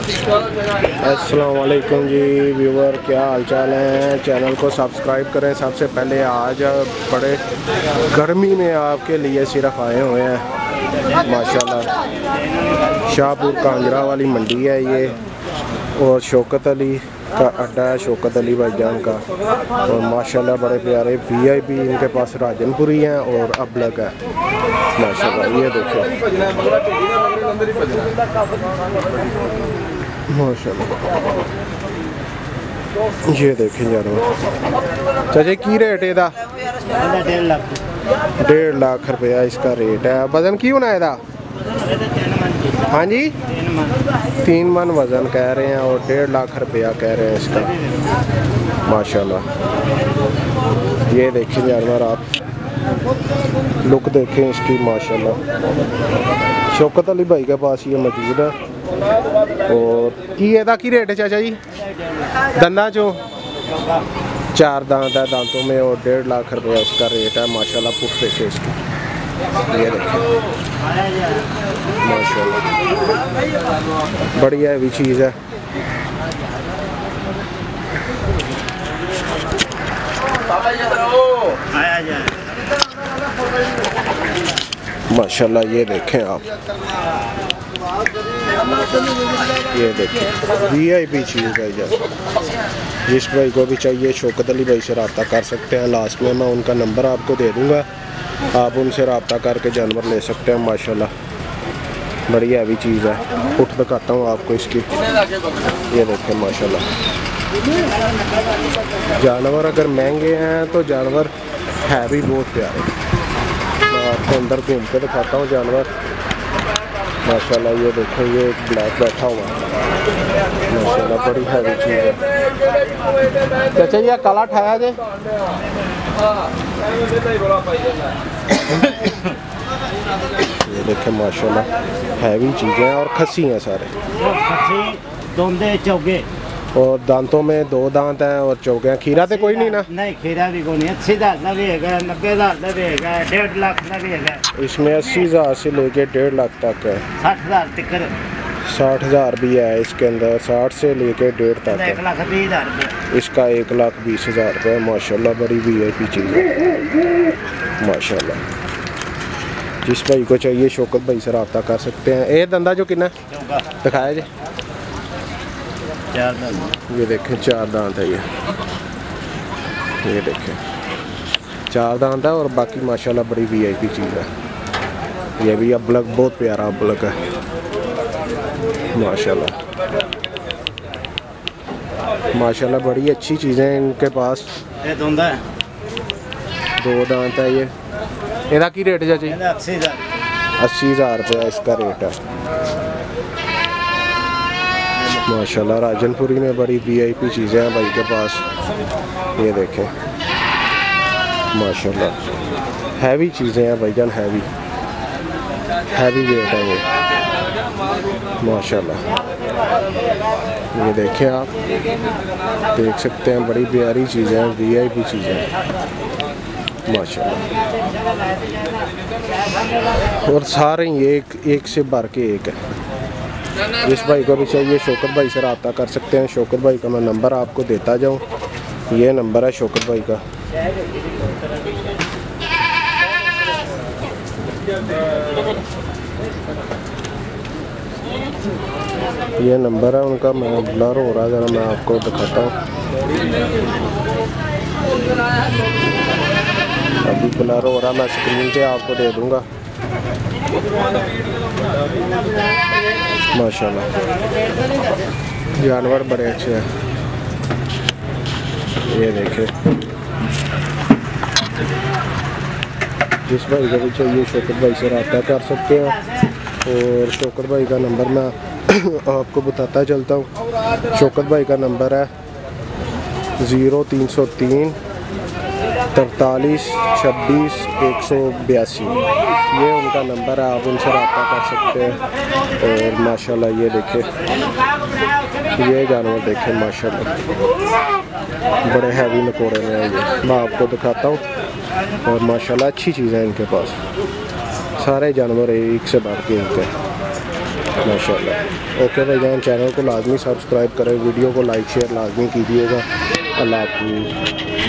अस्सलाम वालेकुम जी व्यूवर, क्या हालचाल हैं। चैनल को सब्सक्राइब करें। सबसे पहले आज बड़े गर्मी में आपके लिए सिर्फ आए हुए हैं माशाल्लाह। शाहपुर कांजरा वाली मंडी है ये, और शौकत अली का अड्डा है, शौकत अली भाईजान का। और माशाल्लाह बड़े प्यारे वीआईपी इनके पास राजनपुरी हैं और अबलग है माशाल्लाह। ये देखो माशाल्लाह, ये देखें यार चाचा की रेट है? 1.5 लाख रुपया इसका रेट है। वजन की होना है? हाँ जी, 3 मन वज़न कह रहे हैं और 1.5 लाख रुपया कह रहे हैं इसका माशाल्लाह। ये देखें जानवर, आप लुक देखें इसकी माशाल्लाह। शौकत अली भाई के पास ये मौजूद है। और की रेट है चाचा जी? दंदा जो 4 दांत है दांतों में, और 1.5 लाख रुपया इसका रेट है माशाल्लाह। पुट देखे इसकी, ये देखें माशाल्लाह, बढ़िया भी चीज़ है। माशाल्लाह ये देखें आप, ये देखें वीआईपी चीज़ है यार। जिस भाई को भी चाहिए शौकत अली भाई से रब्ता कर सकते हैं। लास्ट में मैं उनका नंबर आपको दे दूँगा, आप उनसे रब्ता करके जानवर ले सकते हैं माशाल्लाह। बड़ी हैवी चीज़ है। उठ दिखाता हूँ आपको इसकी, ये देखें माशाल्लाह। जानवर अगर महंगे हैं तो जानवर है भी बहुत प्यारे। मैं आपको अंदर घूम के दिखाता हूँ जानवर माशाल्लाह। ये देखो, ये एक ब्लैक बैठा हुआ है माशाल्लाह, बड़ी हैवी चीज़ है। चाचा जी काला ठाया जे ये देखें माशाल्लाह, हैवी चीज़ें हैं और खस्सी हैं सारे। और दांतों में 2 दांत हैं और चौके हैं। खीरा तो कोई नहीं ना? नहीं, खीरा भी कोई नहीं। 80,000 का भी है, 90,000 का भी है, 1.5 लाख का भी है। इसमें 80,000 से लेके 1.5 लाख तक है। 60,000 तक, 60,000 भी है इसके अंदर, 60 से लेके 1.5 तक है। 1,20,000 इसका 1,20,000 रुपये माशाल्लाह। बड़ी वीआईपी चीज़ है माशाल्लाह। जिस भाई को चाहिए शौकत भाई से रब्ता कर सकते हैं। ये धंधा जो कितना दिखाया जी? 4 दांत। ये देखें 4 दांत है ये देखें 4 दांत है। और बाकी माशाल्लाह बड़ी वीआईपी चीज़ है। ये भी अबलग, बहुत प्यारा अबलग है माशाल्लाह माशाल्लाह। बड़ी अच्छी चीज़ें हैं इनके पास। ये 2 दांत है ये। ਇਹਦਾ की रेट है जी? 80,000 रुपया इसका रेट है माशाल्लाह। राजनपुरी में बड़ी वीआईपी चीज़ें हैं भाई के पास। ये देखें माशाल्लाह, हैवी चीज़ें हैं भाईजान, हैवी वेट है ये माशाल्लाह। ये देखें आप, देख सकते हैं बड़ी प्यारी चीज़ें हैं, वीआईपी चीज़ें हैं माशाल्लाह। और सारे ये एक से भर के एक है। जिस भाई को भी चाहिए शौकत भाई से रब्ता कर सकते हैं। शौकत भाई का मैं नंबर आपको देता जाऊँ, ये नंबर है शौकत भाई का। ये नंबर है उनका। मैं ब्लर हो रहा है ज़रा, मैं आपको दिखाता हूँ। अभी ब्लर हो रहा, मैं स्क्रीन पे आपको दे दूँगा माशाल्लाह। जानवर बड़े अच्छे हैं। ये देखें, जिस भाई को भी चाहिए शौकत भाई से रब्ता कर सकते हैं। और शौकत भाई का नंबर मैं आपको बताता चलता हूँ। शौकत भाई का नंबर है 0303 43 26 182। ये उनका नंबर है, आप उनसे रब्ता कर सकते हैं। और माशाल्लाह ये देखें, ये जानवर देखें माशाल्लाह, बड़े हैवी नकोड़े में हैं ये। मैं आपको दिखाता हूँ। और माशाल्लाह अच्छी चीज़ें हैं इनके पास। सारे जानवर एक से बढ़ के एक है। माशाल्लाह। ओके भाईजान, चैनल को लाजमी सब्सक्राइब करें, वीडियो को लाइक शेयर लाजमी कीजिएगा। अल्लाह हाफ़िज़।